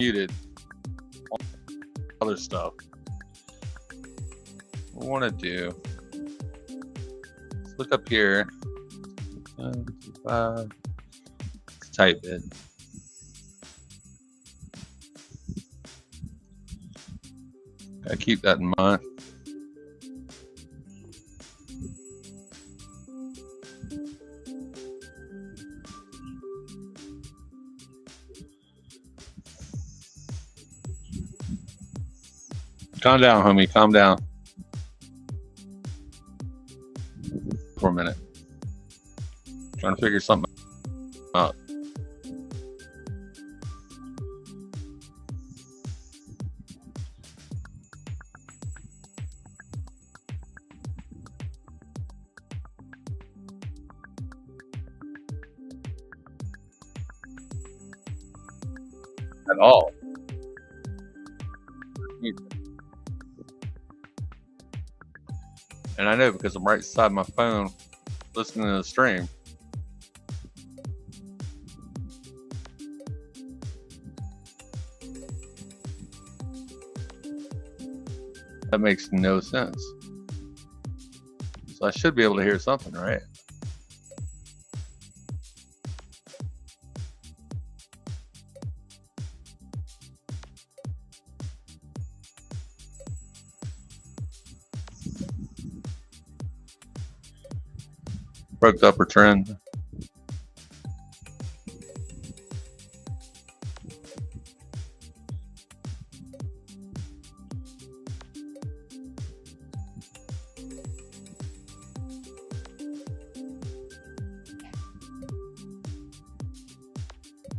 muted. Other stuff. What I want to do, let's look up here. 5. Let's type it. Gotta keep that in mind. Calm down, homie. Calm down. For a minute. Trying to figure something out. At all. And I know because I'm right beside my phone listening to the stream. That makes no sense. So I should be able to hear something, right? Broke the upper trend.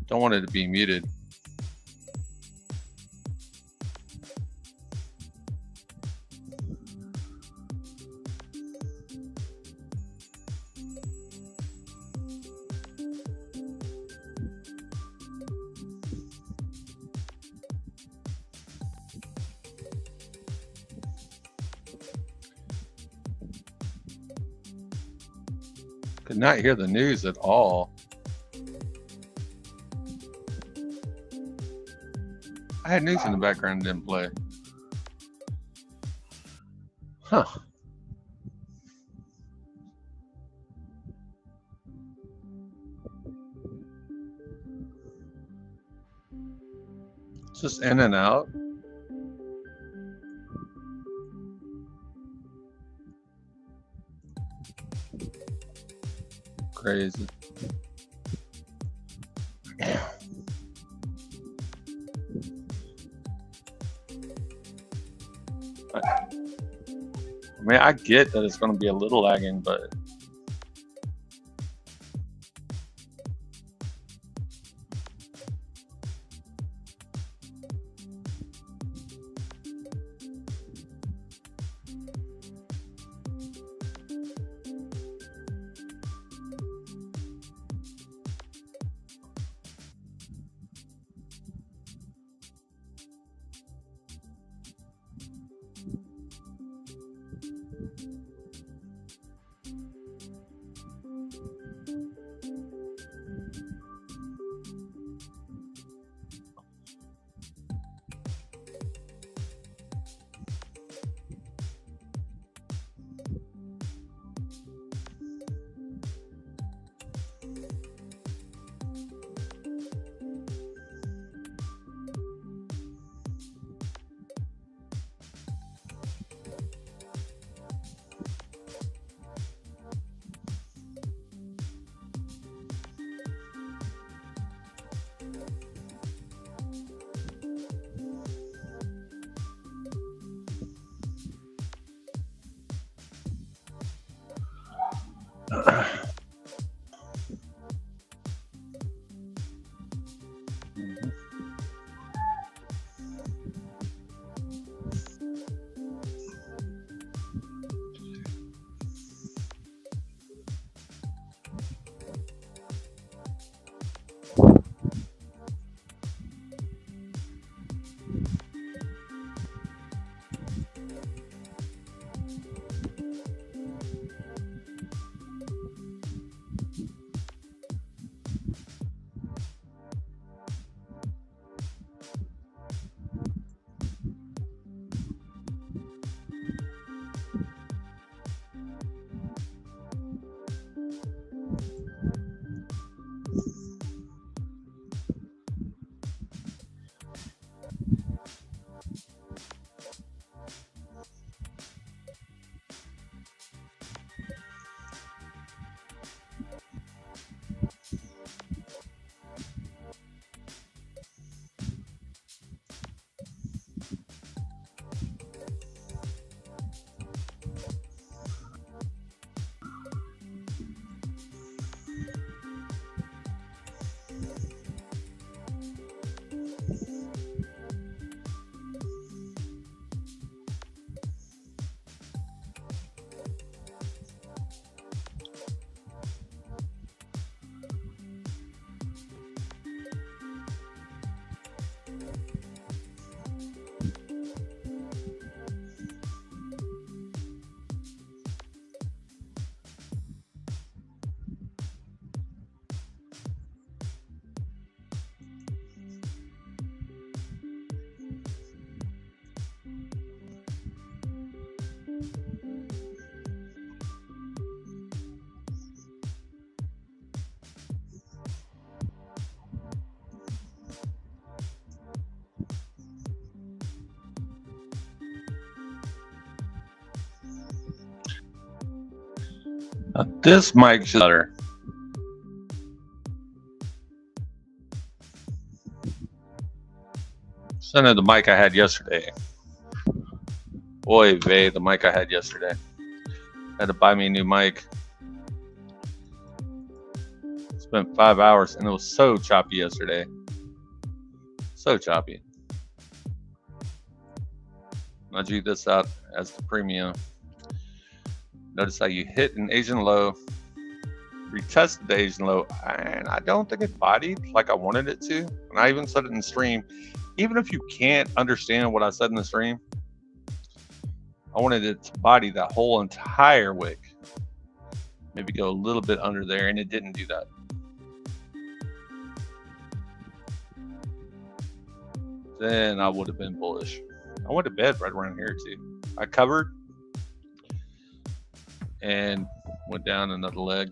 Don't want it to be muted. Could not hear the news at all. I had news in the background, didn't play. Huh. It's just in and out. Crazy. I mean, I get that it's going to be a little lagging, but Now this mic should be better. Send it the mic I had yesterday. Boy, vey, the mic I had yesterday. Had to buy me a new mic. Spent 5 hours and it was so choppy yesterday. So choppy. I'll G this out as the premium. Notice how you hit an Asian low, retested the Asian low, and I don't think it bodied like I wanted it to. And I even said it in the stream. Even if you can't understand what I said in the stream, I wanted it to body that whole entire wick. Maybe go a little bit under there, and it didn't do that. Then I would have been bullish. I went to bed right around here too. I covered and went down another leg,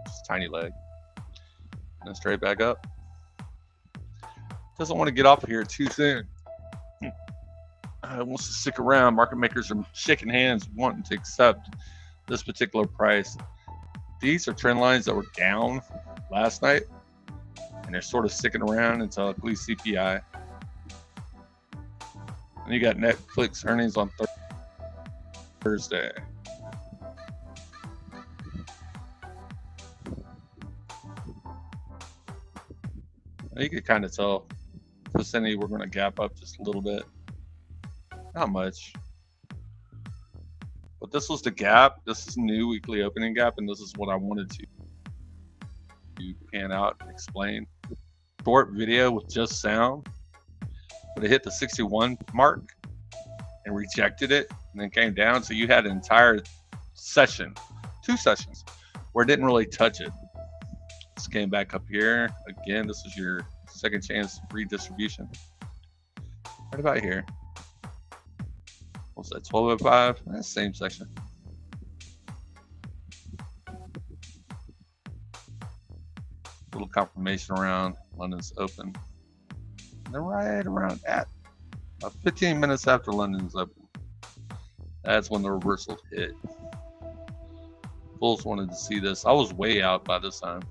just a tiny leg, and then straight back up. Doesn't want to get off of here too soon. Wants to stick around. Market makers are shaking hands, wanting to accept this particular price. These are trend lines that were down last night, and they're sort of sticking around until at least CPI. And you got Netflix earnings on Thursday. You could kind of tell vicinity we're going to gap up just a little bit. Not much. But this was the gap. This is new weekly opening gap, and this is what I wanted to pan out and explain. Short video with just sound. But it hit the 61 mark and rejected it and then came down. So you had an entire session, 2 sessions, where it didn't really touch it. This came back up here. Again, this is your second chance redistribution. Right about here. What's that, 1205? That's the same section. Little confirmation around London's open. And then right around at 15 minutes after London's open, that's when the reversal hit. Bulls wanted to see this. I was way out by this time.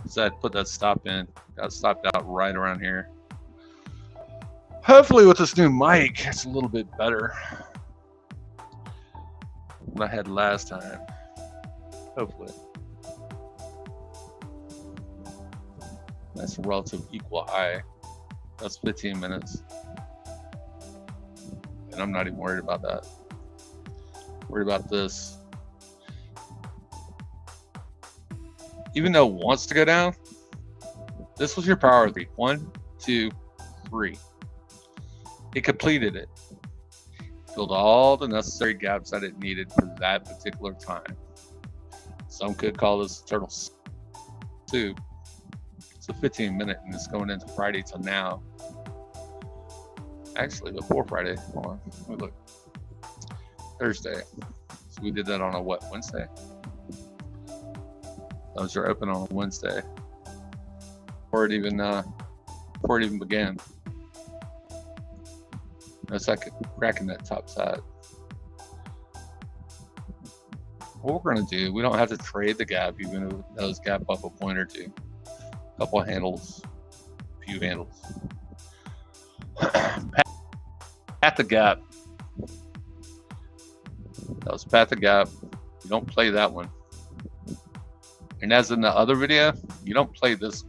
So I put that stop in. Got stopped out right around here. Hopefully with this new mic, it's a little bit better than what I had last time. Hopefully. That's a relative equal high. That's 15 minutes. And I'm not even worried about that. Worried about this. Even though it wants to go down, this was your priority. 1, 2, 3. It completed it. Filled all the necessary gaps that it needed for that particular time. Some could call this turtle soup. It's a 15-minute, and it's going into Friday till now. Actually, before Friday. Hold on. Let me look. Thursday. So we did that on a what? Wednesday? Those are open on a Wednesday. Before it even began. That's like cracking that top side. What we're going to do, we don't have to trade the gap, even if it does gap up a point or two. A couple of handles, a few handles. Pat the gap. That was pat the gap. You don't play that one. And as in the other video, you don't play this.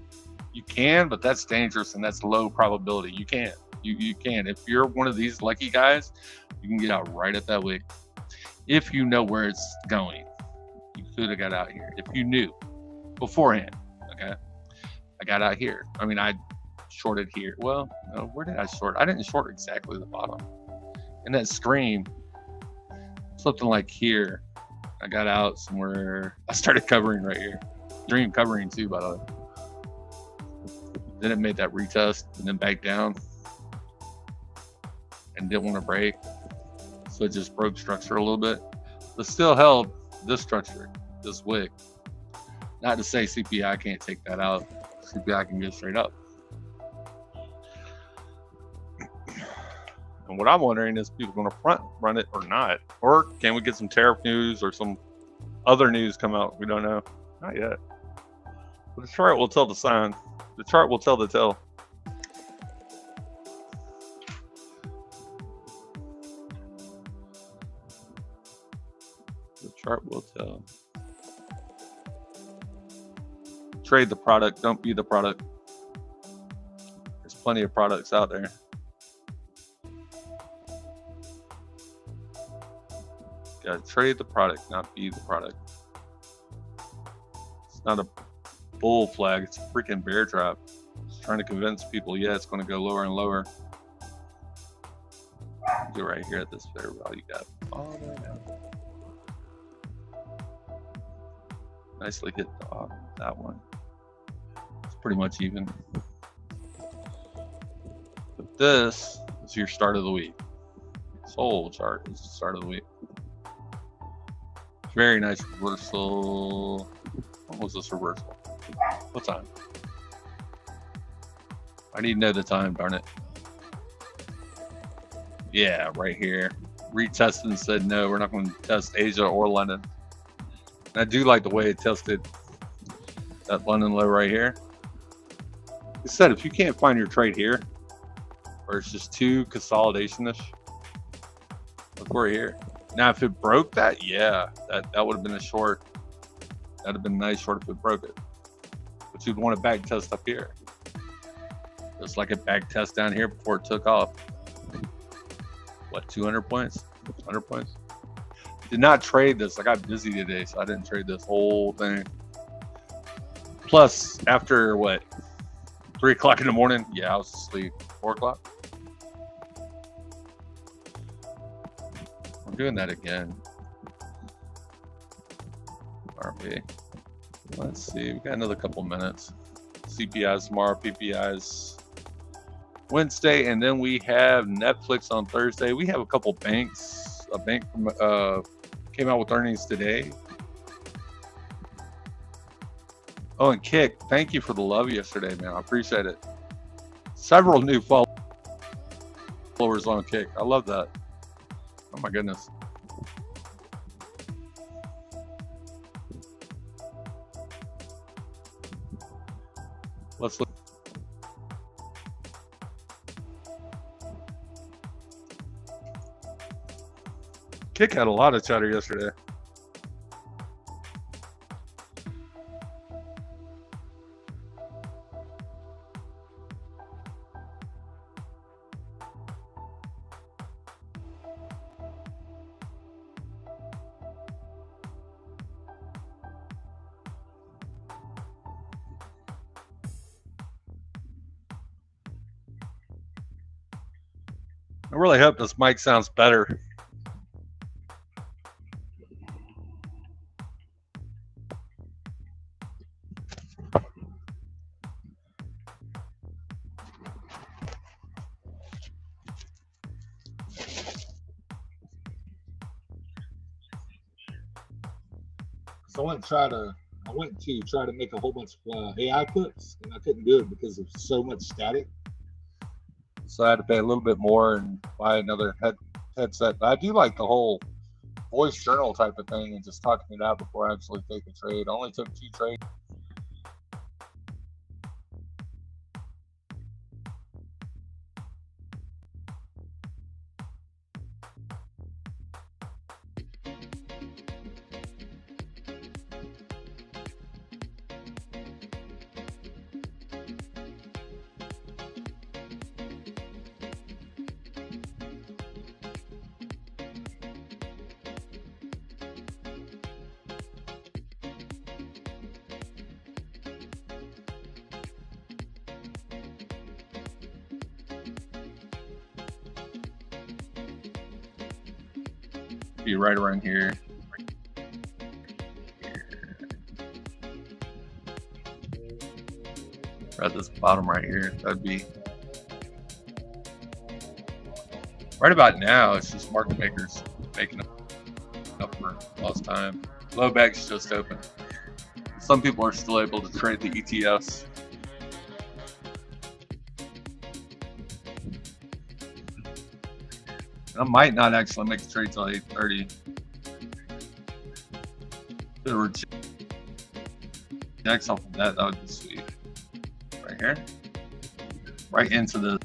You can, but that's dangerous and that's low probability. You can't. You can. If you're one of these lucky guys, you can get out right at that wick. If you know where it's going, you could have got out here. If you knew beforehand, okay? I got out here. I mean, I shorted here. Well, no, where did I short? I didn't short exactly the bottom. In that stream, something like here, I got out somewhere. I started covering right here. Stream covering too, by the way. Then it made that retest and then back down. And didn't want to break, so it just broke structure a little bit, but still held this structure, this wick. Not to say CPI can't take that out. CPI can go straight up. And what I'm wondering is, people going to front run it or not? Or can we get some tariff news or some other news come out? We don't know. Not yet. But the chart will tell the sign. The chart will tell the tale. The chart will tell. Trade the product. Don't be the product. There's plenty of products out there. Gotta trade the product, not be the product. It's not a bull flag, it's a freaking bear trap. It's trying to convince people, yeah, it's going to go lower and lower. Go right here at this fair value gap. All the way down. Nicely hit that one. It's pretty much even. But this is your start of the week. This whole chart is the start of the week. Very nice reversal. What was this reversal? What time? I need to know the time, darn it. Yeah, right here. Retested and said, no, we're not going to test Asia or London. And I do like the way it tested that London low right here. It said, if you can't find your trade here, or it's just too consolidation-ish, look, we're here. Now, if it broke that, yeah, that would have been a short. That'd have been a nice short if it broke it. But you'd want a back test up here. Just like a back test down here before it took off. What, 200 points? 100 points? Did not trade this. I got busy today, so I didn't trade this whole thing. Plus, after what, 3 o'clock in the morning? Yeah, I was asleep. 4 o'clock? Doing that again, aren't we? Let's see, we got another couple minutes. CPIs tomorrow, PPIs Wednesday, and then we have Netflix on Thursday. We have a couple banks. A bank from, came out with earnings today. Oh, and Kick, thank you for the love yesterday, man. I appreciate it. Several new followers on Kick. I love that. Oh my goodness. Let's look. Kick had a lot of chatter yesterday. I really hope this mic sounds better. So I went to try to make a whole bunch of AI clips, and I couldn't do it because of so much static. So I had to pay a little bit more and buy another headset. But I do like the whole voice journal type of thing and just talking it out before I actually take a trade. I only took 2 trades. Be right around here. At this bottom right here, that'd be right about now. It's just market makers making up for lost time. Low bags just open. Some people are still able to trade the ETFs. I might not actually make the trade till 8:30. If it rejects off of that, that would be sweet. Right here. Right into the.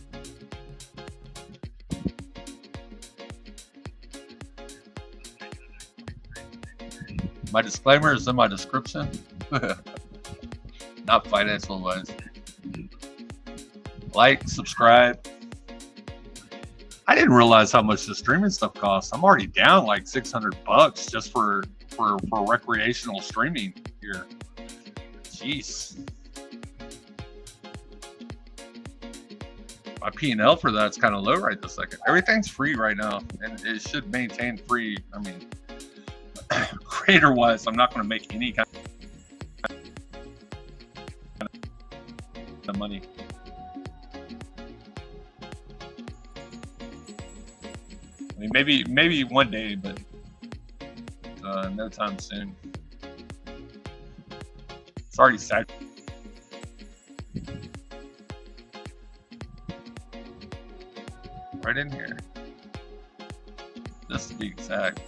My disclaimer is in my description. Not financial advice. Like, subscribe. I didn't realize how much the streaming stuff costs. I'm already down like $600 just for recreational streaming here. Jeez. My P&L for that's kind of low right this second. Everything's free right now, and it should maintain free. I mean, creator wise, I'm not going to make any kind of money. I mean, maybe one day, but no time soon. It's already saturated. Right in here. Just to be exact.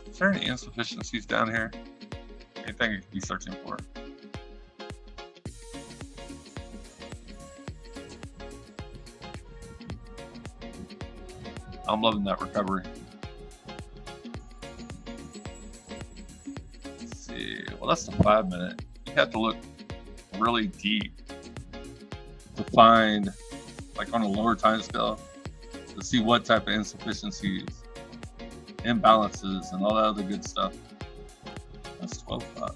Is there any insufficiencies down here? Anything you could be searching for? I'm loving that recovery. Let's see. Well, that's the 5 minute. You have to look really deep to find, like on a lower time scale, to see what type of insufficiencies, imbalances, and all that other good stuff. That's 12.5.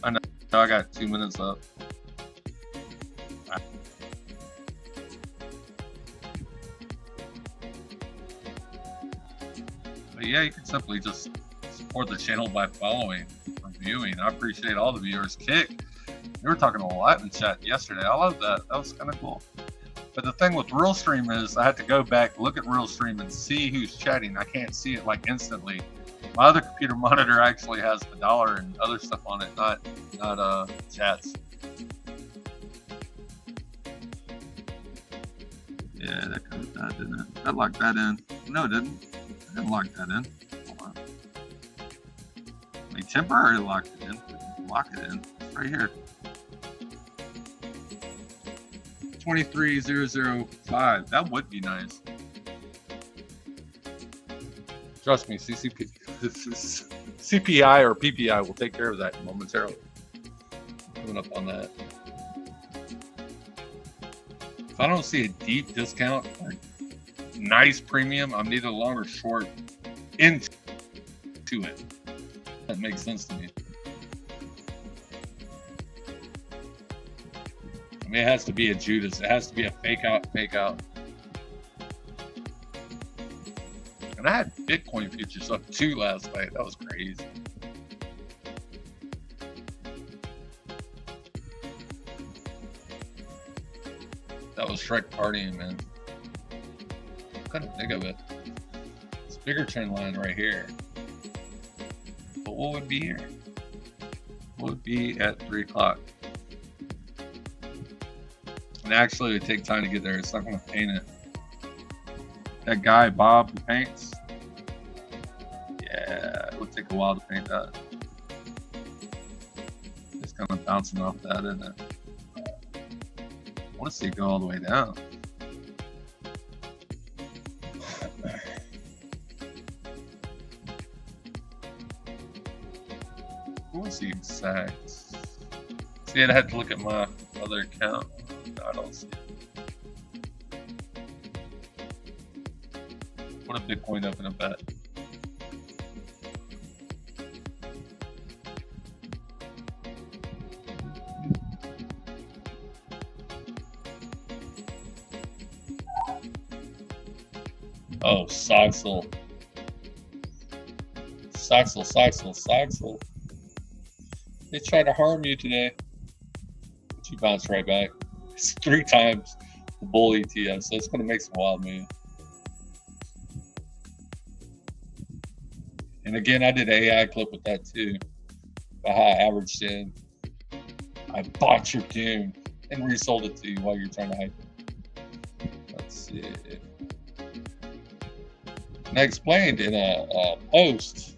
I know I got 2 minutes left. But yeah, you can simply just support the channel by following or viewing. I appreciate all the viewers. Kick, you were talking a lot in chat yesterday. I love that. That was kind of cool. But the thing with Realstream is I had to go back, look at Realstream, and see who's chatting. I can't see it like instantly. My other computer monitor actually has the dollar and other stuff on it, not chats. Yeah, that could have died, didn't it? That locked that in. No, it didn't. I didn't lock that in. Hold on. I temporarily locked it in. Lock it in. It's right here. 23005. That would be nice. Trust me, CPI or PPI will take care of that momentarily. Coming up on that. If I don't see a deep discount or nice premium, I'm neither long or short into it. That makes sense to me. I mean, it has to be a Judas. It has to be a fake out. And I had Bitcoin futures up too last night. That was crazy. That was Shrek partying, man. I couldn't think of it. It's a bigger trend line right here. But what would be here? What would be at 3 o'clock? And actually, it would take time to get there. It's not going to paint it. That guy, Bob, who paints. Yeah, it would take a while to paint that. It's kind of bouncing off that, isn't it? I want to see it go all the way down. What was the exact? See, I had to look at my other account. No, I don't see it. What a Bitcoin up in a bet. Oh, SOXL. SOXL. They tried to harm you today. But you bounced right back. It's 3 times the bull ETF, so it's going to make some wild moves. And again, I did an AI clip with that too, about how I averaged in. I I bought your tune and resold it to you while you're trying to hype it. Let's see. And I explained in a post,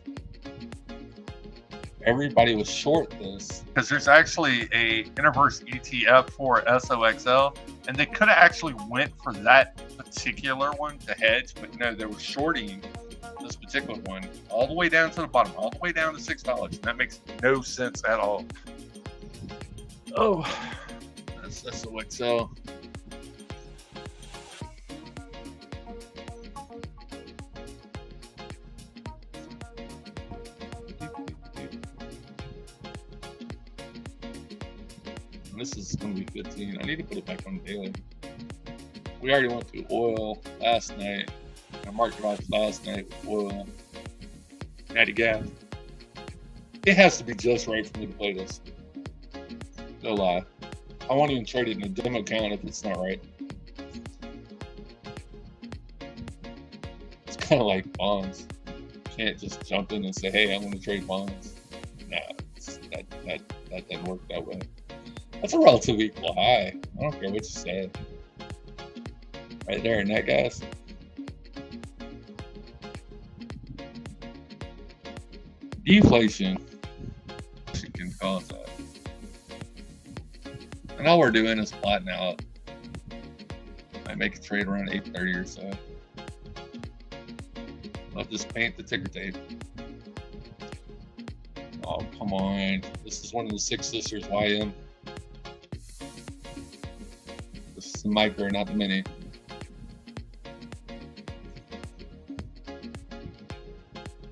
everybody was short this because there's actually a Interverse ETF for SOXL, and they could have actually went for that particular one to hedge, but no, they were shorting this particular one all the way down to the bottom, all the way down to $6, and that makes no sense at all. Oh, that's SOXL. This is going to be 15. I need to put it back on daily. We already went through oil last night. I marked it off last night with oil. NATGAS. It has to be just right for me to play this. No lie. I won't even trade it in a demo account if it's not right. It's kind of like bonds. You can't just jump in and say, hey, I'm going to trade bonds. Nah, that doesn't work that way. That's a relatively equal high. I don't care what you say. Right there in NATGAS. Deflation. You can call it that. And all we're doing is plotting out. I make a trade around 8:30 or so. I'll just paint the ticker tape. Oh, come on. This is one of the 6 sisters YM. This is the micro, not the mini.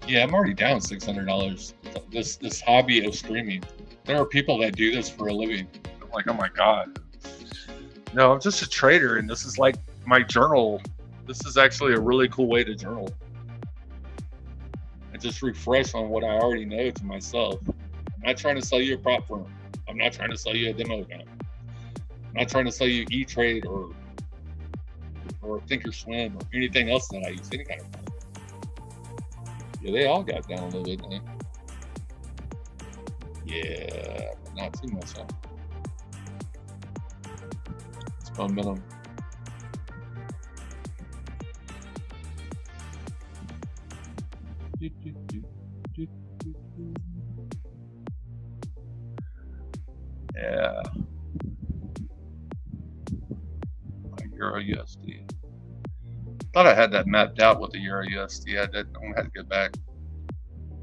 Yeah, I'm already down $600. This hobby of streaming. There are people that do this for a living. I'm like, oh my God. No, I'm just a trader, and this is like my journal. This is actually a really cool way to journal. And just refresh on what I already know to myself. I'm not trying to sell you a prop firm. I'm not trying to sell you a demo account. I'm not trying to sell you E-Trade or Thinkorswim or anything else that I use, any kind of money. Yeah, they all got down a little bit, man. Yeah, but not too much, huh? It's momentum. Yeah. Euro USD. Thought I had that mapped out with the Euro USD. I didn't. I'm gonna have to get back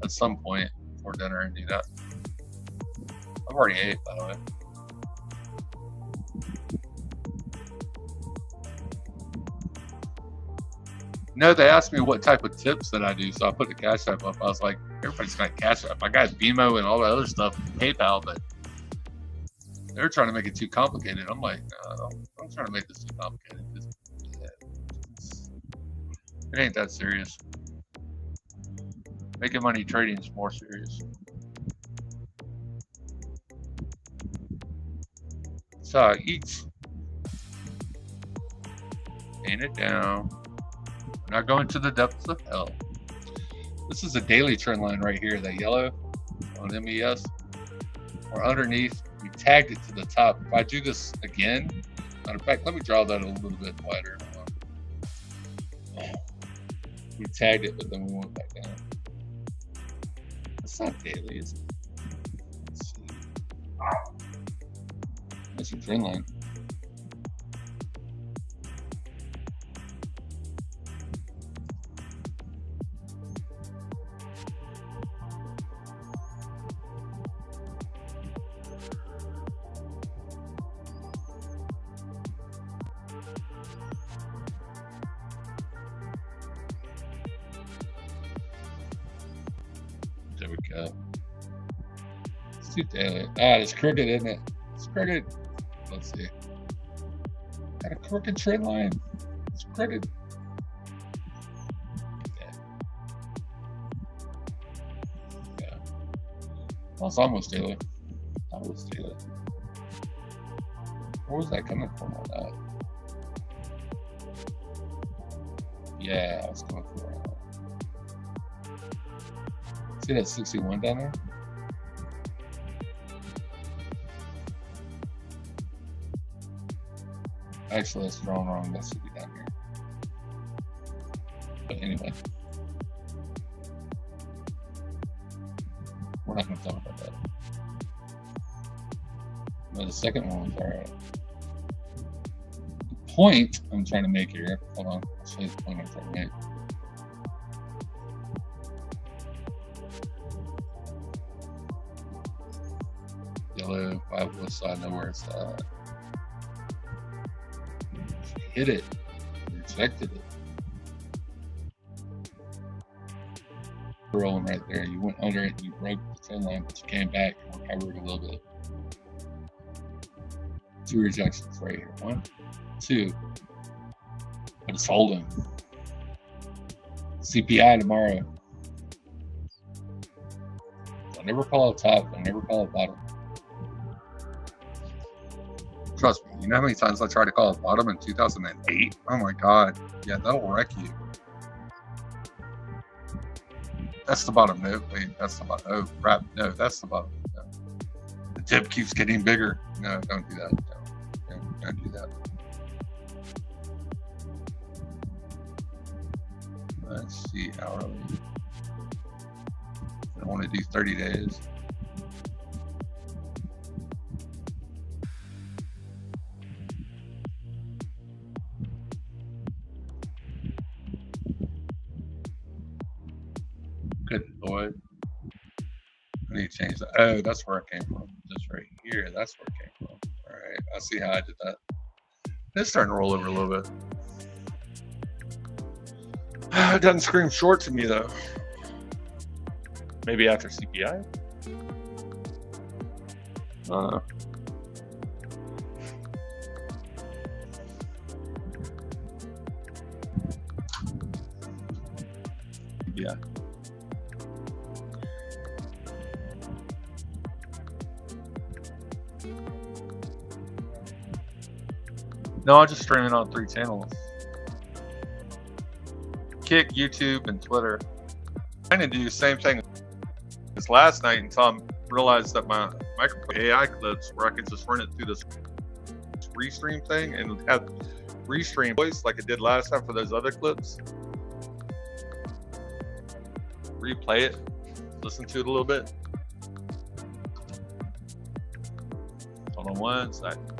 at some point before dinner and do that. I've already ate, by the way. No, they asked me what type of tips that I do, so I put the Cash App up. I was like, everybody's got Cash App. I got BMO and all that other stuff, PayPal, but they're trying to make it too complicated. I'm like, no, I'm trying to make this too complicated. It ain't that serious. Making money trading is more serious. So each. Paint it down. We're not going to the depths of hell. This is a daily trend line right here, that yellow on MES. Or underneath, we tagged it to the top. If I do this again, matter of fact, let me draw that a little bit wider. We tagged it, but then we went back down. That's not daily, is it? Let's see. That's a trend line. There we go. Let's do daily. Ah, it's crooked, isn't it? It's crooked. Let's see. Got a crooked trend line. It's crooked. Yeah. Yeah. Well, it's almost daily. Almost daily. Where was that coming from on that? Yeah, I was coming from that. See that 61 down there? Actually, that's drawn wrong. That should be down here. But anyway, we're not going to talk about that. But the second one was all right. The point I'm trying to make here. Hold on. I'll show you the point I'm trying to make. Yellow, 5 west side, know where it's at. Hit it. Rejected it. Rolling right there. You went under it and you broke the trend line, but you came back and recovered a little bit. 2 rejections right here. 1, 2. But it's holding. CPI tomorrow. I'll never call it top. I'll never call it bottom. Trust me. You know how many times I tried to call it bottom in 2008? Oh my God. Yeah, that'll wreck you. That's the bottom. No, wait, that's the bottom. Oh, crap. No, that's the bottom. No. The dip keeps getting bigger. No, don't do that. No, don't do that. Let's see, hourly. I want to do 30 days. Good Lord. I need to change that. Oh, that's where it came from. Just right here. That's where it came from. All right. I see how I did that. It's starting to roll over a little bit. It doesn't scream short to me, though. Maybe after CPI? Yeah. No, I just stream it on 3 channels. Kick, YouTube, and Twitter. I'm trying to do the same thing as last night until I realized that my microphone AI clips where I could just run it through this restream thing and have restream voice like I did last time for those other clips. Replay it, listen to it a little bit. Hold on one second.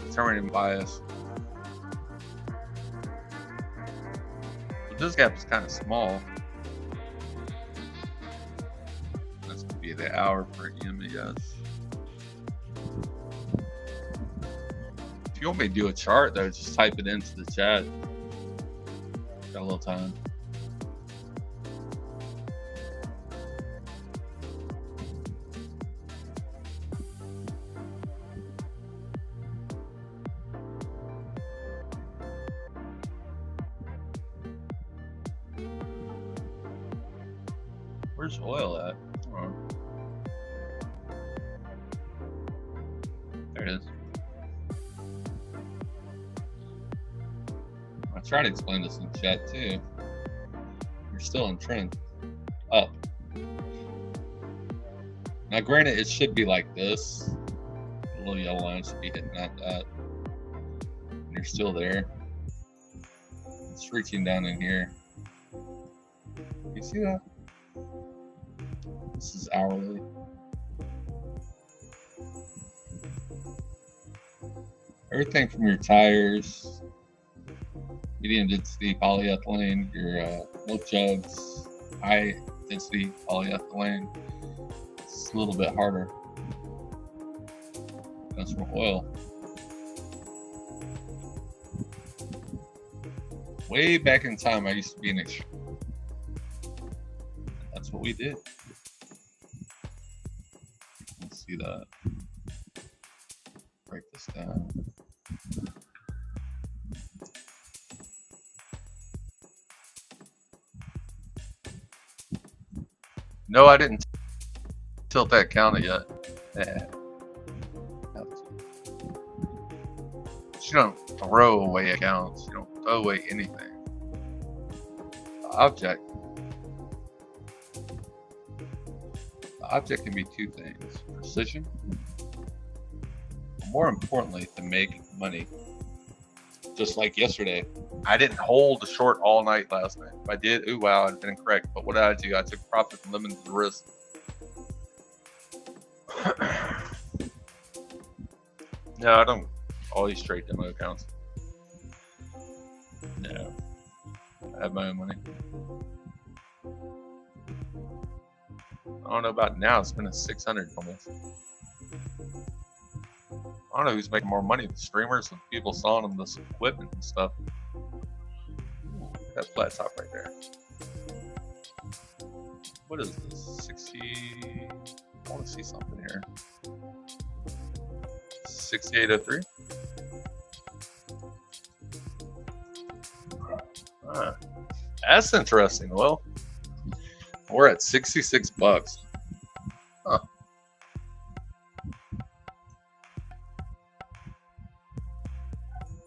Determining bias. But this gap is kind of small. That's gonna be the hour per EM, I guess. If you want me to do a chart though, just type it into the chat. Got a little time. Where's oil at? Oh. There it is. try to explain this in chat too. You're still in trend up. Now, granted, it should be like this. The little yellow line should be hitting at that. And you're still there. It's reaching down in here. You see that? This is hourly. Everything from your tires, medium density polyethylene, your milk jugs, high density polyethylene. It's a little bit harder. Comes from oil. Way back in time, I used to be an extra. That's what we did. Let's see that. Break this down. No, I didn't tilt that counter yet. Yeah. You don't throw away accounts. You don't throw away anything. The object can be two things: precision, but more importantly, to make money. Just like yesterday, I didn't hold the short all night last night. If I did, ooh wow, I'd been incorrect. But what did I do? I took profit and limited the risk. No, I don't always trade demo accounts. No, I have my own money. I don't know about now. It's been a 600 almost. I don't know who's making more money, the streamers and people selling them this equipment and stuff. Ooh, that flat top right there. What is this? 60. I want to see something here. 6803. That's interesting. Well, we're at 66 bucks. Huh.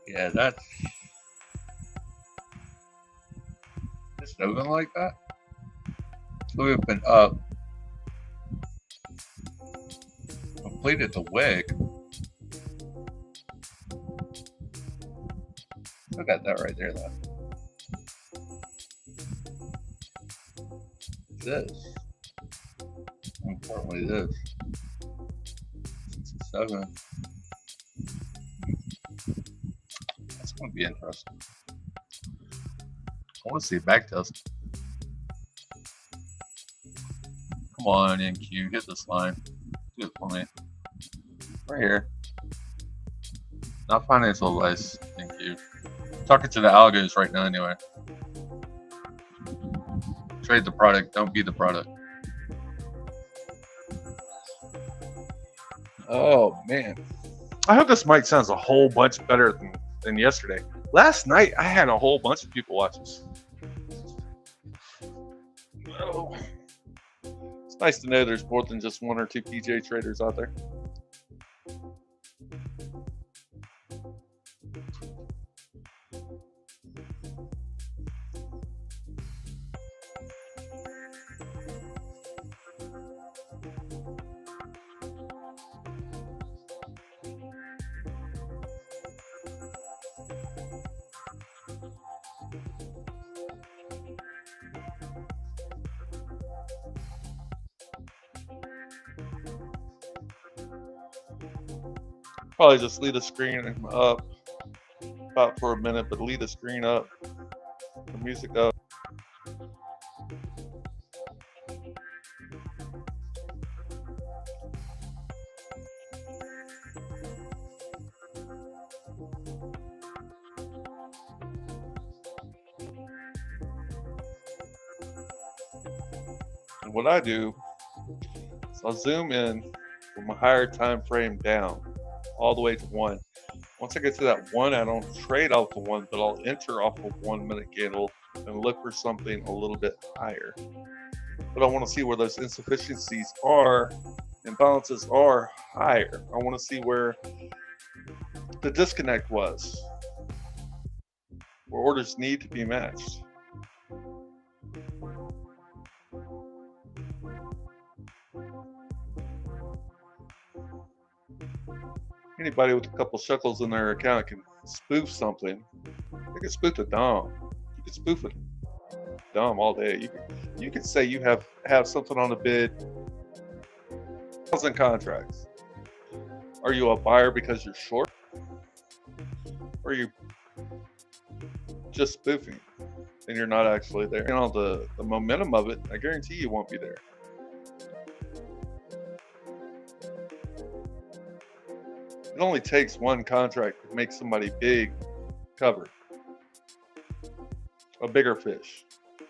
Yeah, that's just open like that. So we've been up, completed the wick. Look at that right there, though. This, importantly, this 67. That's going to be interesting. I want to see a back test. Come on, NQ, hit this line. Do it for me. Right here. Not financial advice, NQ. Talking to the algos right now, anyway. Trade the product, don't be the product. Oh man, I hope this mic sounds a whole bunch better than yesterday. Last night I had a whole bunch of people watch this. Oh. It's nice to know there's more than just one or two PJ traders out there. Probably just leave the screen up about for a minute, but leave the screen up, the music up. And what I do is I'll zoom in from a higher time frame down all the way to 1. Once I get to that 1, I don't trade off the 1, but I'll enter off of 1 minute candle and look for something a little bit higher. But I want to see where those insufficiencies are, imbalances are higher. I want to see where the disconnect was. where orders need to be matched. Anybody with a couple shekels in their account can spoof something. They can spoof a DOM. You can spoof a DOM all day. You could say you have something on a bid, 1,000 contracts. Are you a buyer because you're short? Or are you just spoofing and you're not actually there? You know, the momentum of it, I guarantee you won't be there. It only takes one contract to make somebody big cover. A bigger fish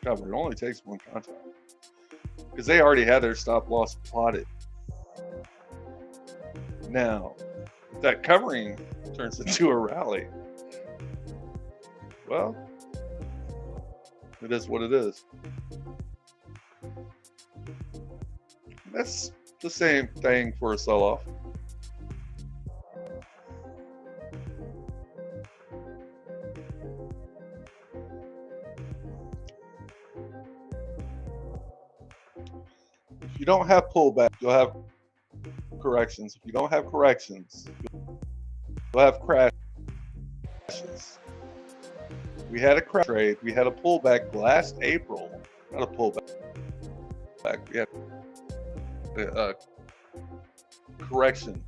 cover. It only takes one contract. Because they already had their stop loss plotted. Now, if that covering turns into a rally, well, it is what it is. That's the same thing for a sell-off. If you don't have pullback, you'll have corrections. If you don't have corrections, you'll have crashes. We had a crash trade. We had a pullback last April. Not a pullback. We had a correction.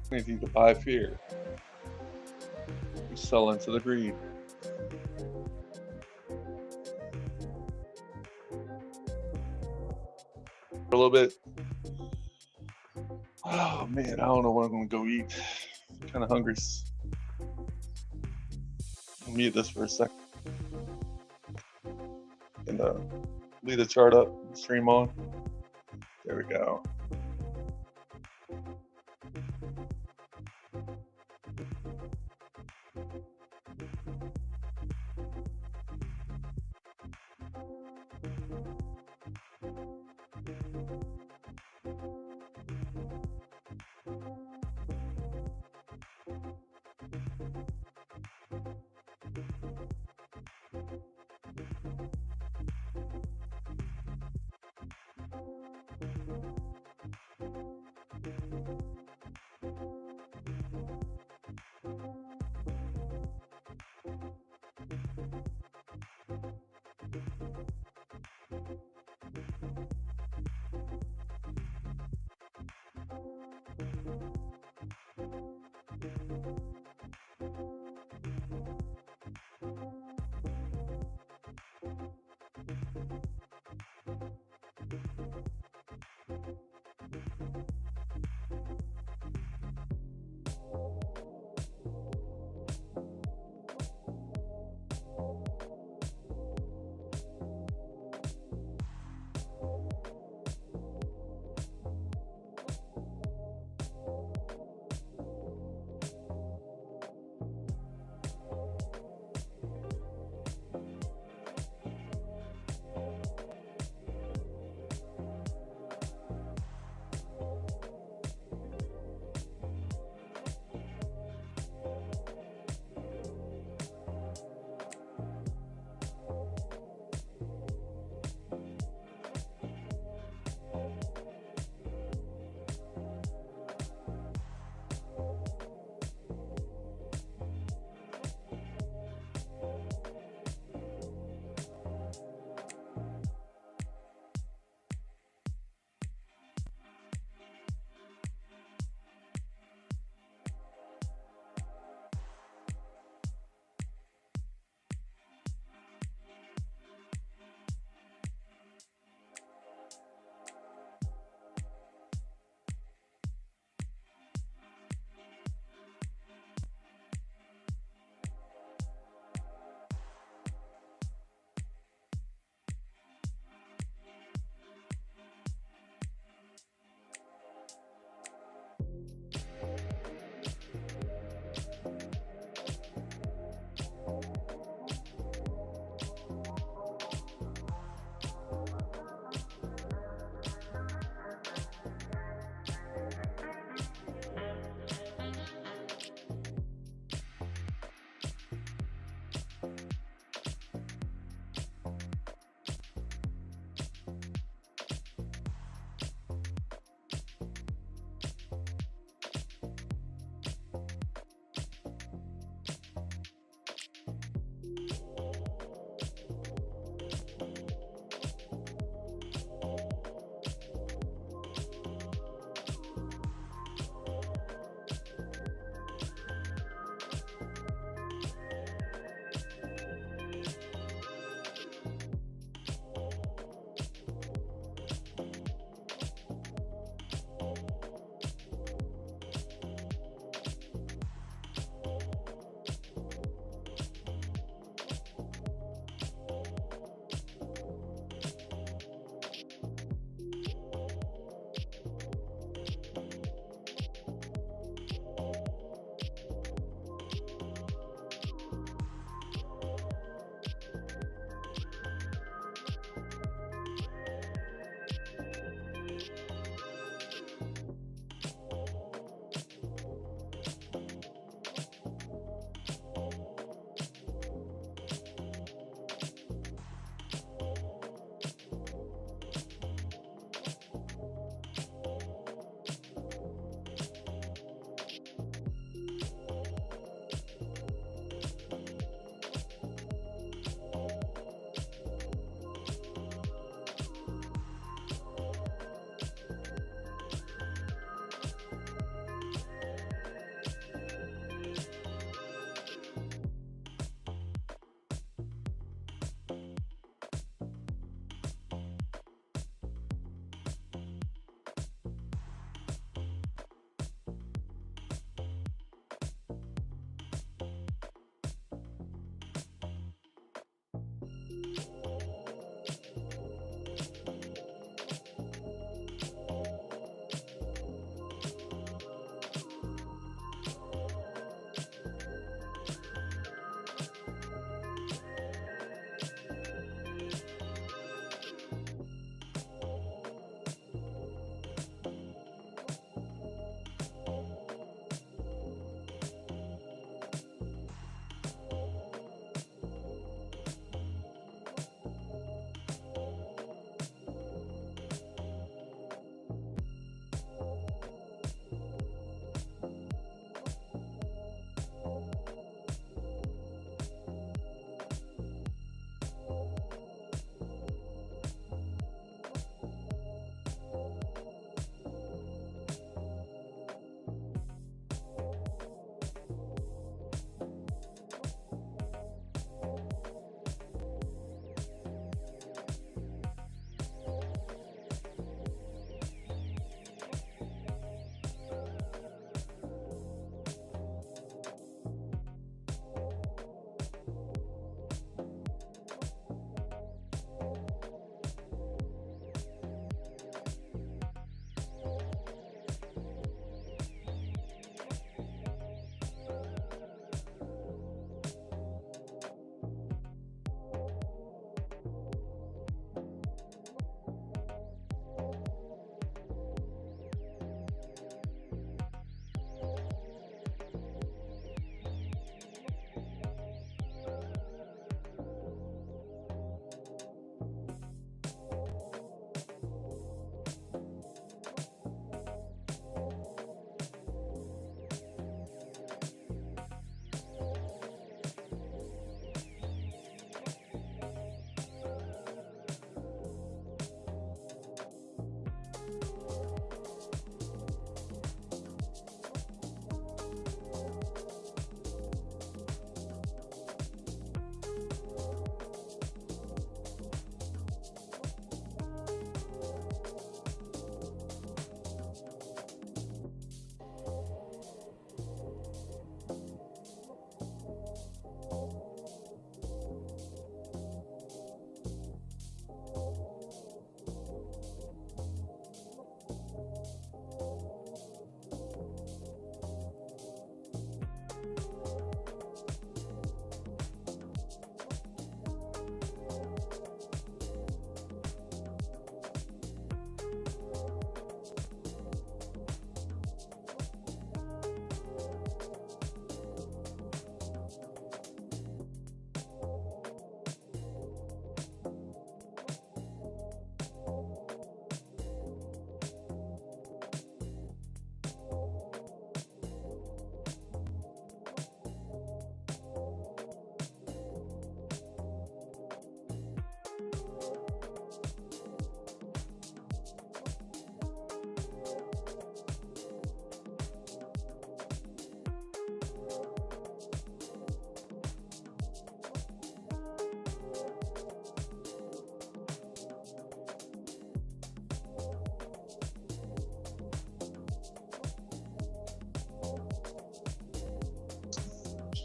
Anything to buy fear. You sell into the greed. A little bit. Oh man, I don't know what I'm gonna go eat. I'm kind of hungry. I'll mute this for a second and leave the chart up, stream on. There we go.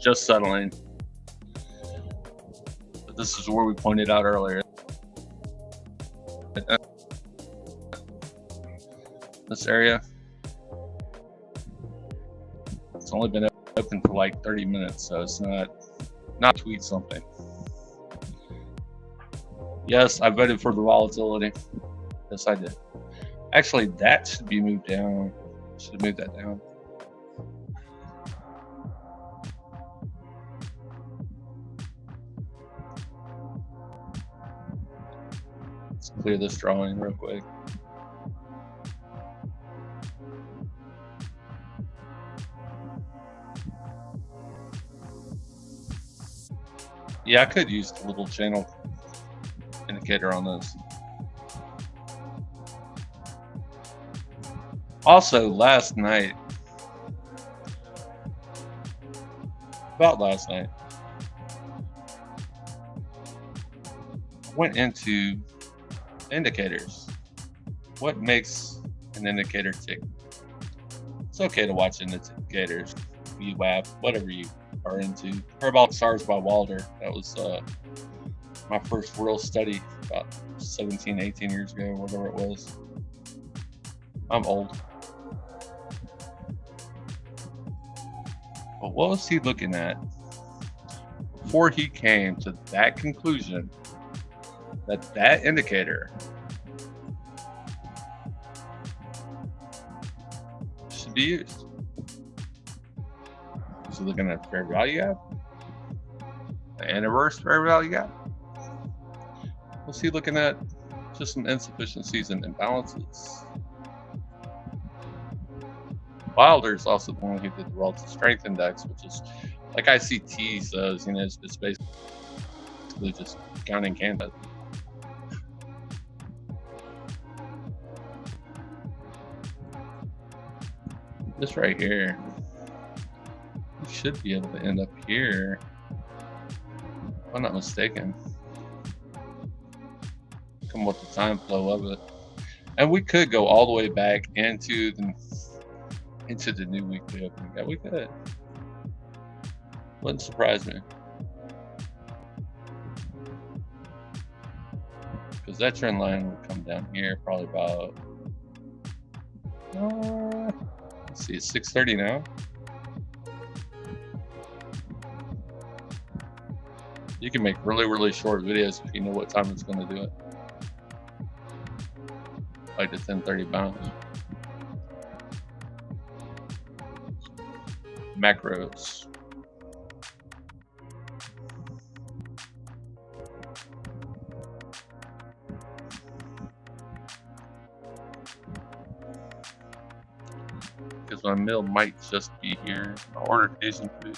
just settling. But this is where we pointed out earlier. This area, it's only been open for like 30 minutes, so it's not tweet something. Yes, I voted for the volatility. Yes, I did. Actually, that should be moved down. Should have moved that down. Let's clear this drawing real quick. Yeah, I could use the little channel indicator on this. Also, last night, I went into indicators. What makes an indicator tick? It's okay to watch indicators, VWAP, whatever you are into. Heard about SARS by Wilder. That was my first real study about 17, 18 years ago, whatever it was. I'm old. But what was he looking at before he came to that conclusion that that indicator should be used? Was he looking at fair value gap? The inverse fair value gap? Was he looking at just some insufficiencies and imbalances? Wilder's also the one who did the relative strength index, which is like ICT says, you know, it's basically just counting Canada. This right here, you should be able to end up here, if I'm not mistaken. Come with the time flow of it, and we could go all the way back into the new weekly opening. Yeah, we could. Wouldn't surprise me, because that trend line would come down here probably about let's see, it's 6:30 now. You can make really short videos if you know what time it's going to do it, like the 10:30 bounce. Macros. Because my meal might just be here. I ordered Asian food.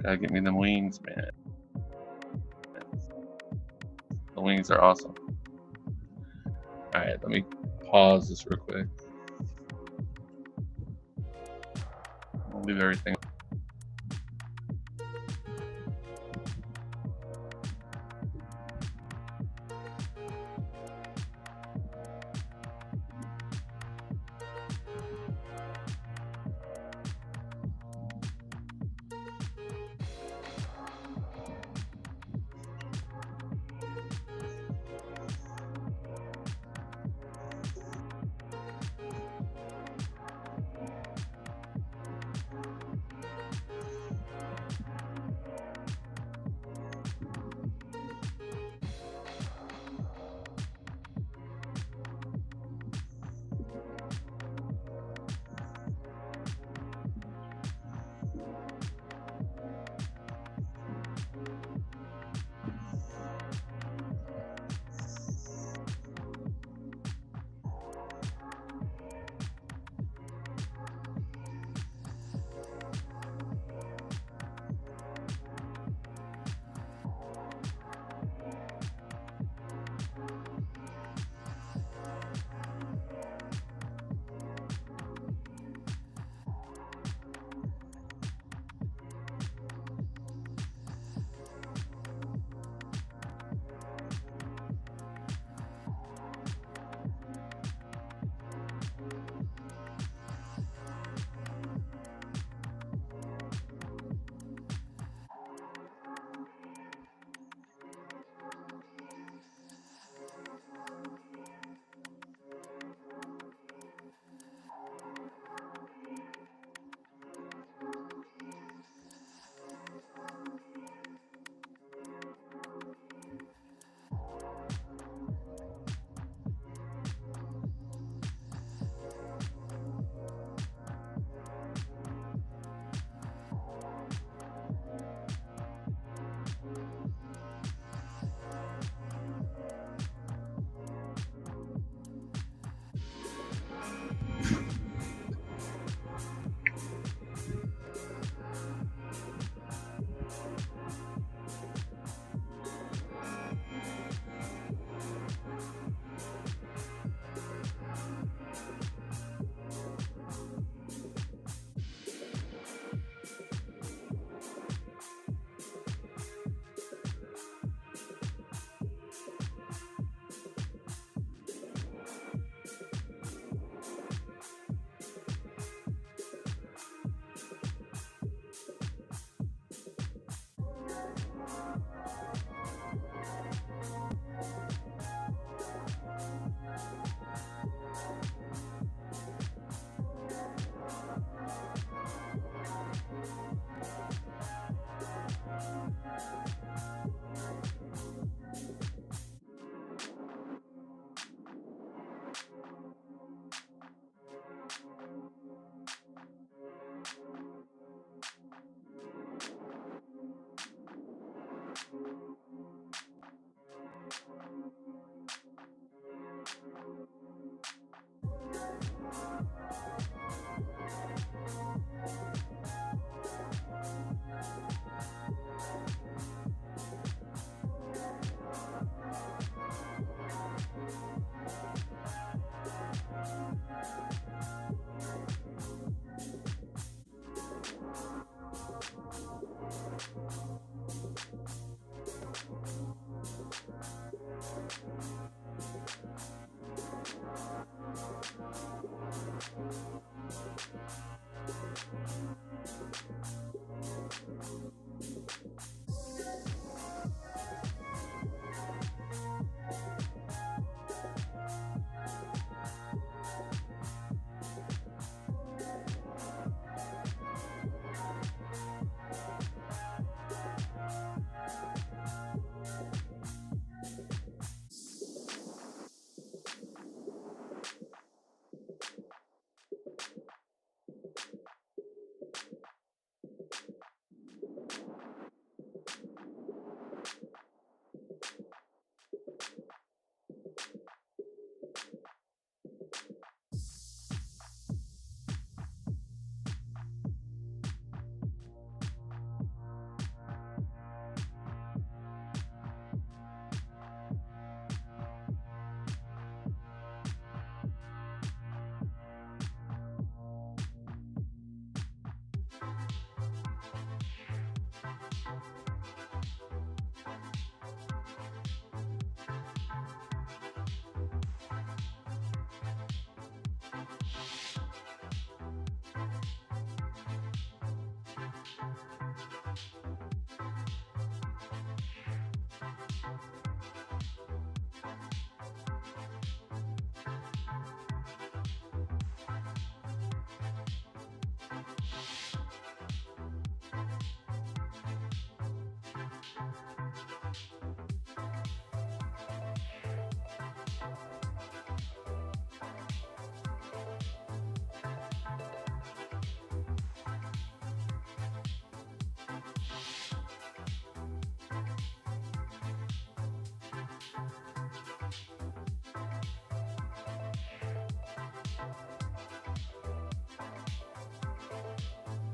Gotta get me them wings, man. The wings are awesome. Alright, let me pause this real quick. I'll leave everything.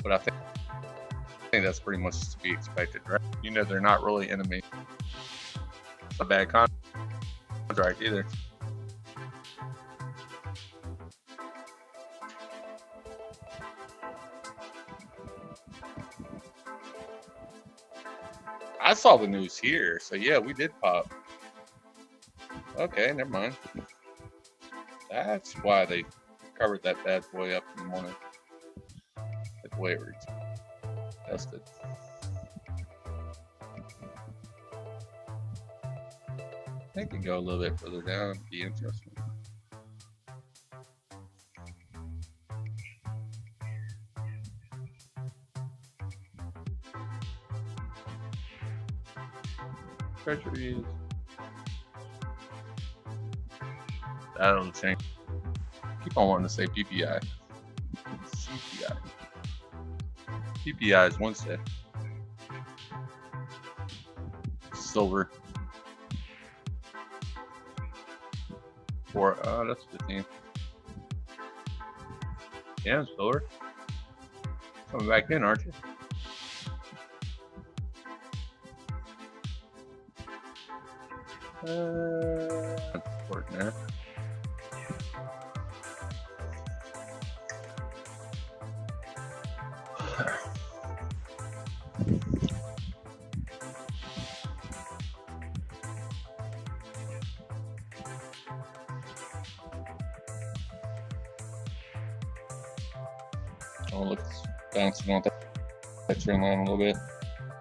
But I think that's pretty much to be expected, right? You know, they're not really enemies. It's a bad contract either. I saw the news here, so yeah, we did pop. Okay, never mind. That's why they covered that bad boy up in the morning. That's the way it reads. Tested. I could go a little bit further down. It'd be interesting. Treasuries. That'll change. Keep on wanting to say PPI. CPI. PPI is Wednesday. Silver. That's 15. Yeah, silver. Coming back in, aren't you? Important there. Oh, look, it's bouncing on that trend line a little bit.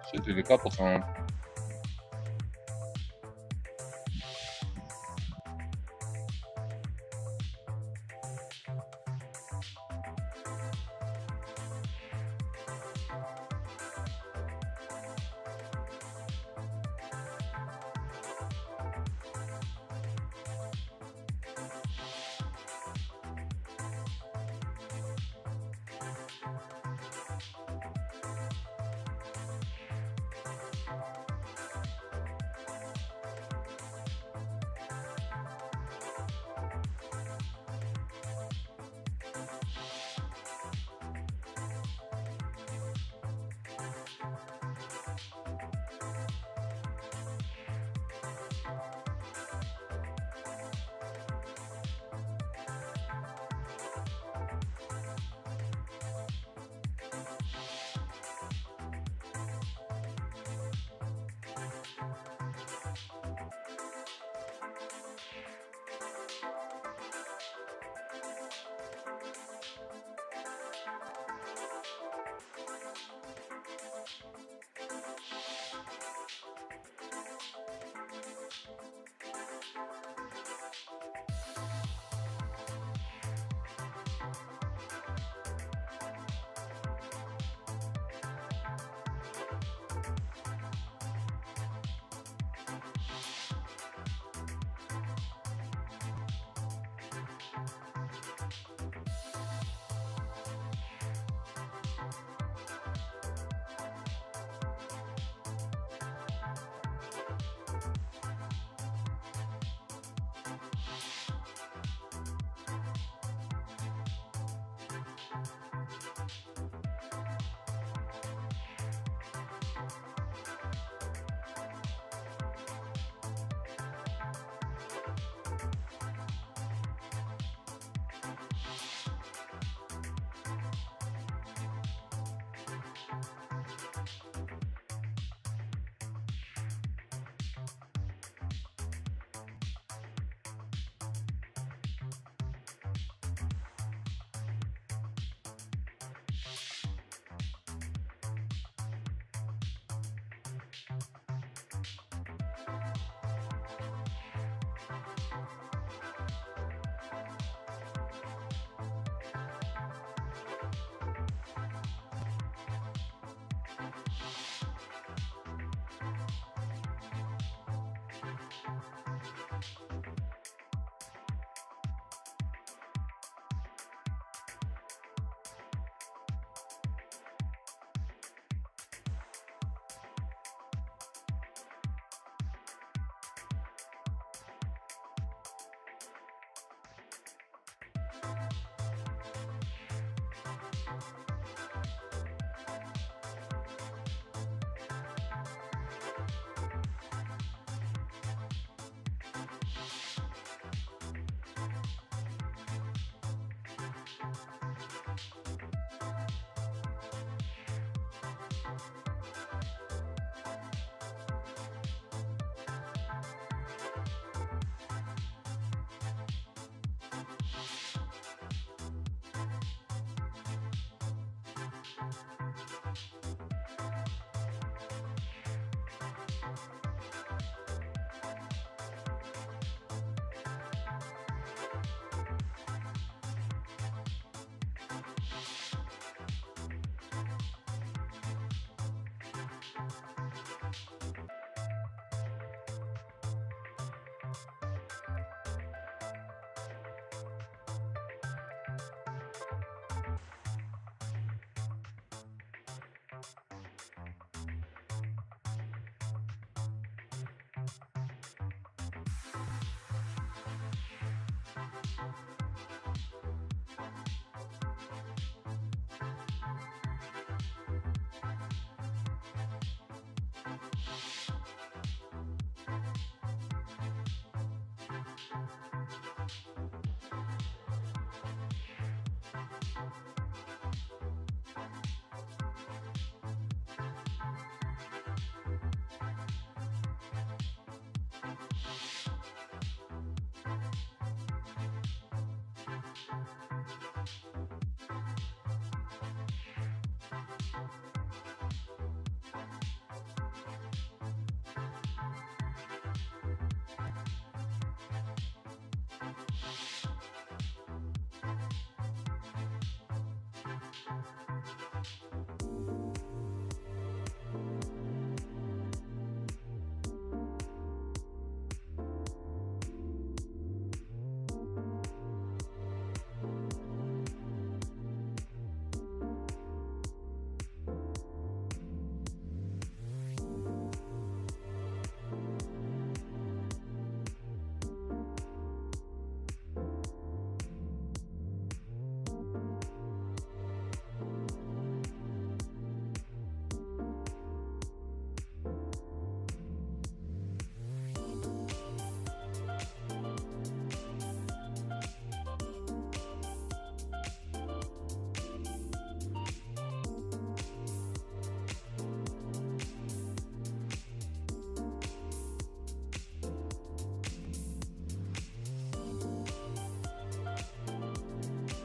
Should do it a couple times.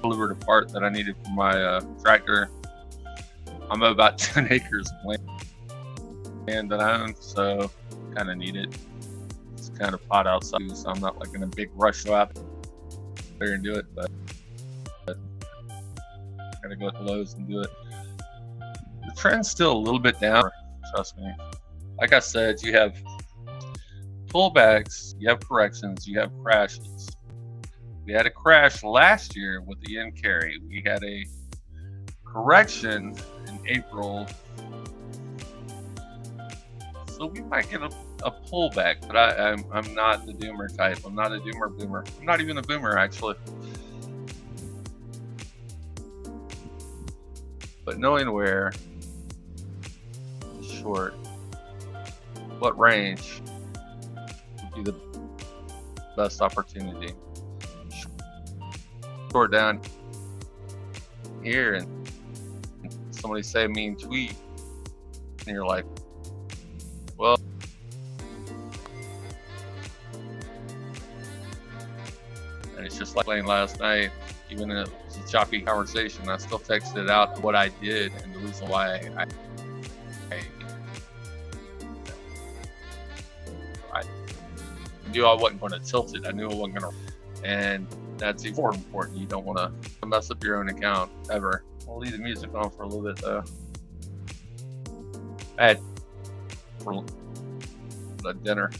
Delivered a part that I needed for my tractor. I'm about 10 acres of land that I own, so kind of need it. It's kind of hot outside, so I'm not like in a big rush to go out there and do it, but I'm gonna go to Lowe's and do it. The trend's still a little bit down, trust me. Like I said, you have pullbacks, you have corrections, you have crashes. We had a crash last year with the end carry. We had a correction in April. So we might get a pullback, but I'm not the doomer type. I'm not a doomer boomer. I'm not even a boomer, actually. But knowing where, short, what range would be the best opportunity. Short down here and somebody say a mean tweet and you're like, well, and it's just like playing last night, even if it was a choppy conversation, I still texted out what I did and the reason why I knew I wasn't going to tilt it. I knew I wasn't going to, and that's even more important. You don't want to mess up your own account ever. I'll leave the music on for a little bit though. I had for the dinner.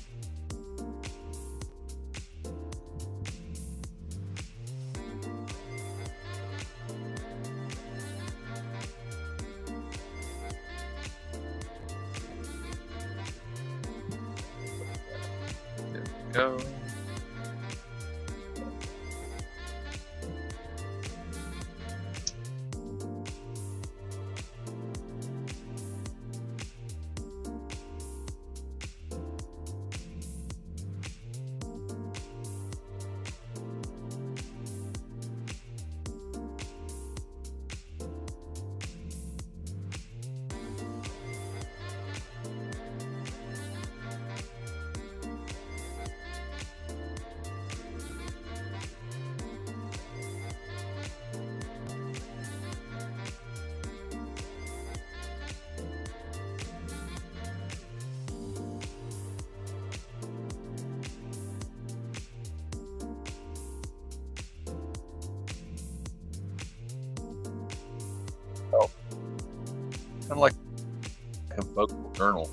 There we go. Kind of like convocable journal.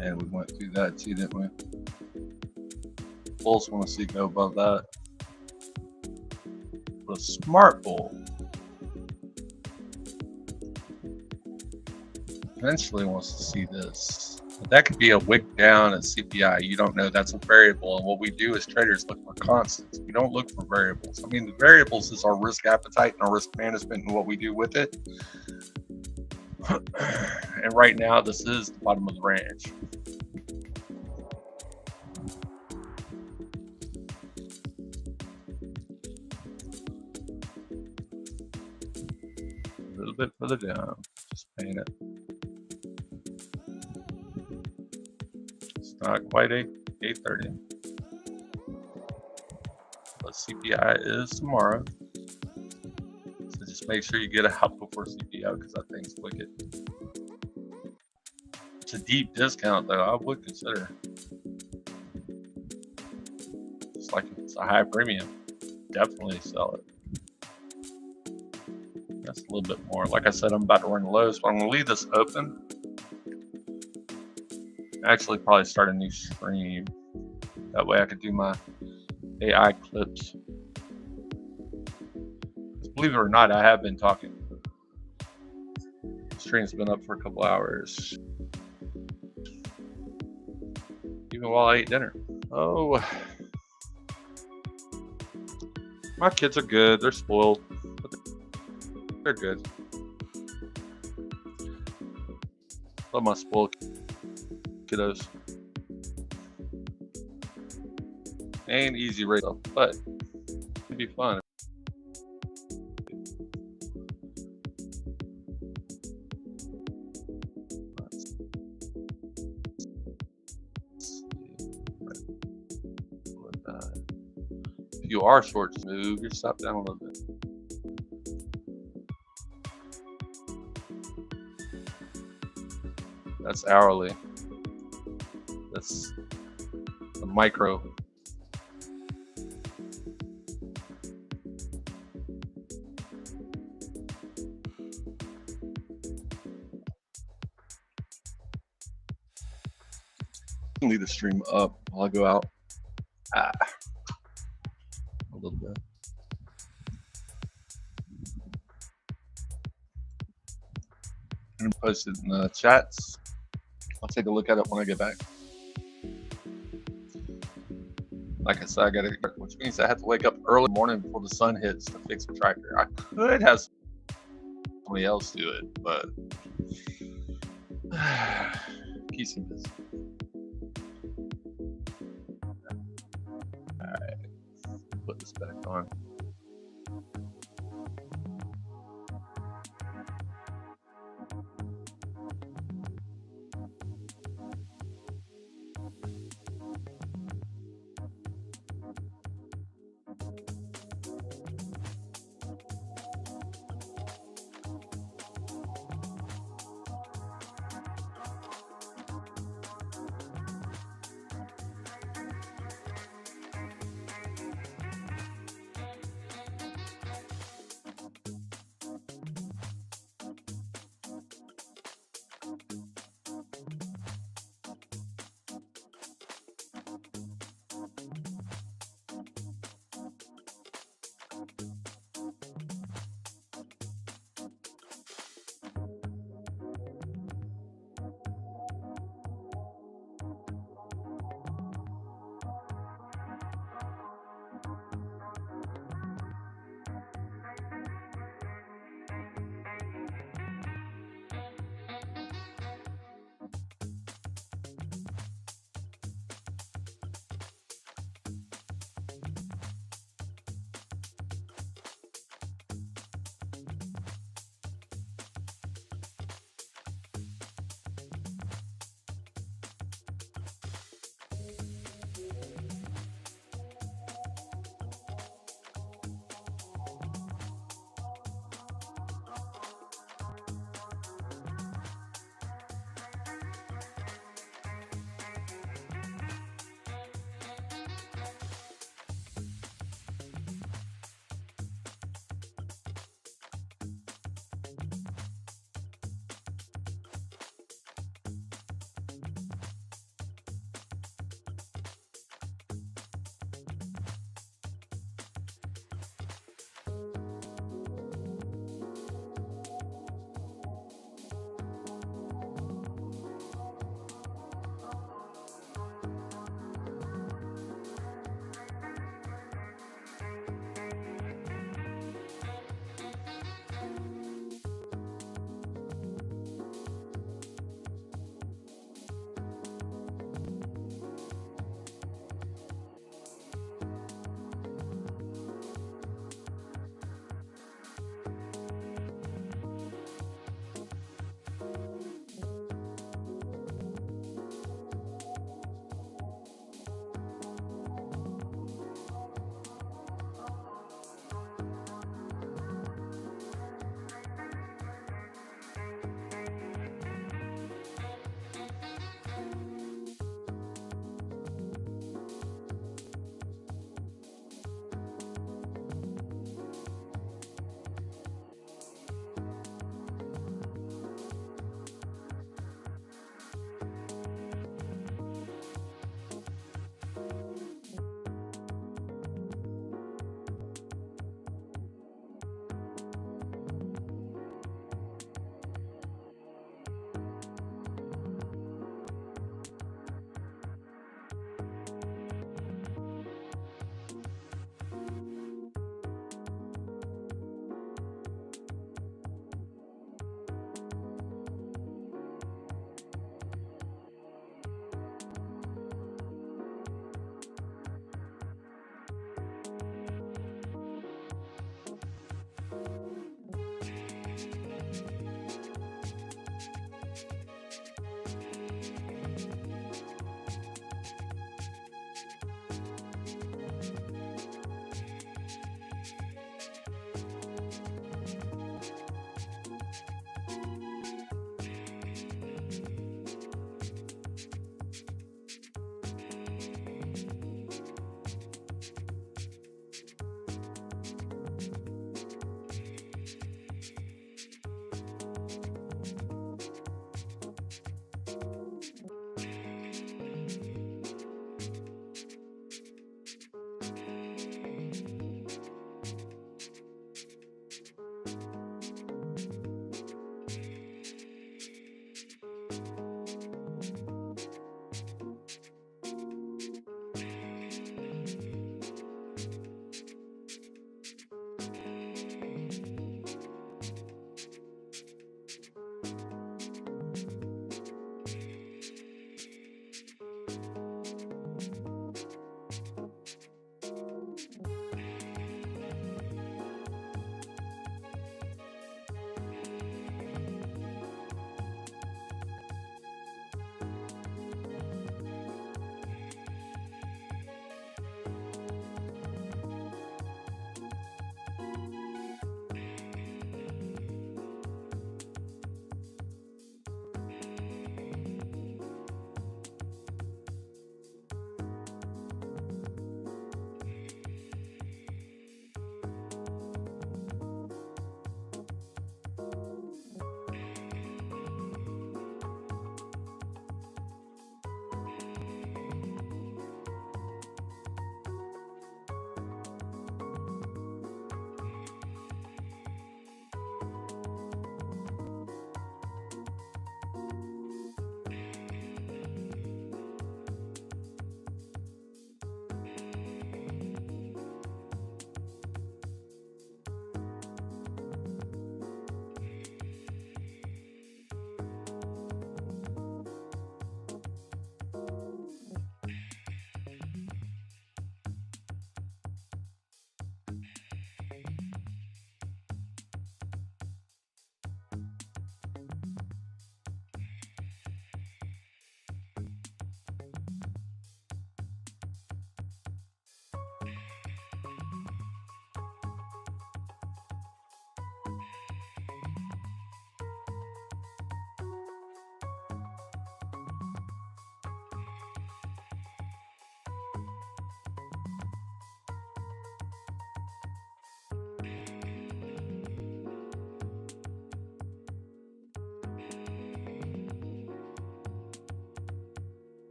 And we went through that too, didn't we? Bulls want to see go above that. But a smart bull eventually wants to see this. But that could be a wick down at CPI. You don't know. That's a variable. And what we do as traders look for constants. We don't look for variables. I mean, the variables is our risk appetite and our risk management and what we do with it. And right now, this is the bottom of the range. A little bit further down, just paying it. It's not quite 8:30, but CPI is tomorrow. So just make sure you get out before CPI because that thing's wicked. It's a deep discount though. I would consider. Just like if it's a high premium, definitely sell it. That's a little bit more. Like I said, I'm about to run low, so I'm gonna leave this open. Actually, probably start a new stream. That way I could do my AI clips. Believe it or not, I have been talking. The stream's been up for a couple hours. Even while I ate dinner. Oh, my kids are good. They're spoiled. But they're good. Love my spoiled kiddos. Ain't easy right now, but it'd be fun. If you are short, move your stop down a little bit. That's hourly. That's the micro. Leave the stream up while I go out. A little bit. And post it in the chats. I'll take a look at it when I get back. Like I said, I gotta, which means I have to wake up early morning before the sun hits to fix the tractor. I could have somebody else do it, but keeps me busy. All right, put this back on.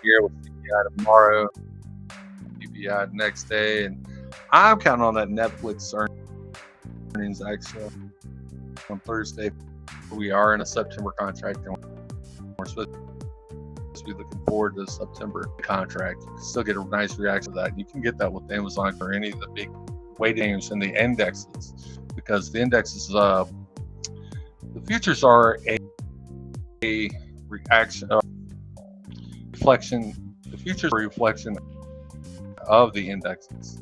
here with CPI tomorrow, CPI the next day, and I'm counting on that Netflix earnings actually on Thursday. We are in a September contract, and we're supposed to be looking forward to the September contract. You can still get a nice reaction to that. You can get that with Amazon or any of the big weight names and the indexes, because the indexes, the futures are a reaction, reflection. The futures are a reflection of the indexes.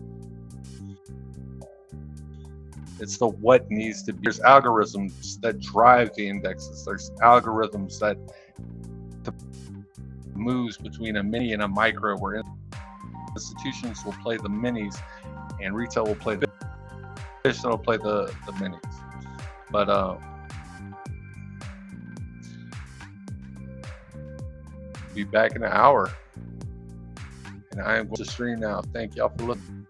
It's the what needs to be. There's algorithms that drive the indexes. There's algorithms that moves between a mini and a micro, where institutions will play the minis and retail will play the traditional will play the minis. But be back in an hour, and I am going to stream now. Thank y'all for listening.